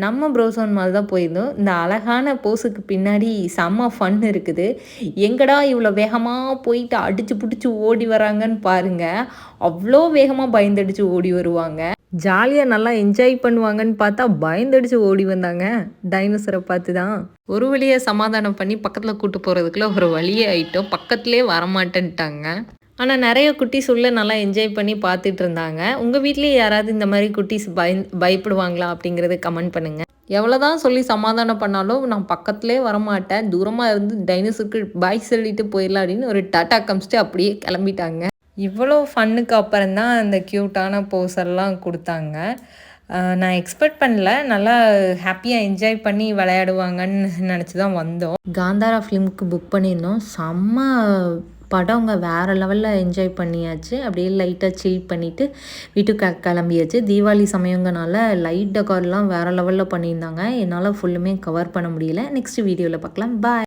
நம்ம Prozone mall தான் போயிருந்தோம். இந்த அழகான போஸுக்கு பின்னாடி செம்ம ஃபன் இருக்குது. எங்கடா இவ்வளோ வேகமா போயிட்டு அடிச்சு புடிச்சு ஓடி வராங்கன்னு பாருங்க. அவ்ளோ வேகமா பயந்தடிச்சு ஓடி வருவாங்க. ஜாலியா நல்லா என்ஜாய் பண்ணுவாங்கன்னு பார்த்தா, பயந்தடிச்சு ஓடி வந்தாங்க. டைனோசர பார்த்து தான். ஒரு வழியா சமாதானம் பண்ணி பக்கத்துல கூட்டு போறதுக்குள்ள ஒரு வழியே ஆயிட்டோம். பக்கத்திலேயே வரமாட்டேன்ட்டாங்க. ஆனா நெறைய குட்டீஸ் உள்ள நல்லா என்ஜாய் பண்ணி பார்த்துட்டு இருந்தாங்க. உங்க வீட்லயே யாராவது இந்த மாரி குட்டீஸ் பயப்படுவாங்களா? அப்படிங்கிறத கமெண்ட் பண்ணுங்க. எவ்வளோதான் சொல்லி சமாதானம் பண்ணாலும், நான் பக்கத்திலேயே வரமாட்டேன். தூரமா இருந்து டைனோசருக்கு பாய் சொல்லிட்டு போயிடலாம் அப்படின்னு ஒரு டாட்டா காமிச்சுட்டு அப்படியே கிளம்பிட்டாங்க. இவ்வளோ ஃபன்னுக்கு அப்புறம் தான் அந்த க்யூட்டான போஸ் எல்லாம் குடுத்தாங்க. நான் எக்ஸ்பெக்ட் பண்ணல. நல்லா ஹேப்பியா என்ஜாய் பண்ணி விளையாடுவாங்கன்னு நெனச்சு தான் வந்தோம். காந்தாரா ஃபிலிம்க்கு புக் பண்ணியிருந்தோம். செம்ம படங்க. வேறு லெவலில் என்ஜாய் பண்ணியாச்சு. அப்படியே லைட்டாக சில் பண்ணிவிட்டு வீட்டுக்கு கிளம்பியாச்சு. தீபாவளி சமயங்கனால லைட் டெக்கார்லாம் வேறு லெவலில் பண்ணியிருந்தாங்க. என்னால் ஃபுல்லுமே கவர் பண்ண முடியல. நெக்ஸ்ட் வீடியோவில் பார்க்கலாம். பாய்.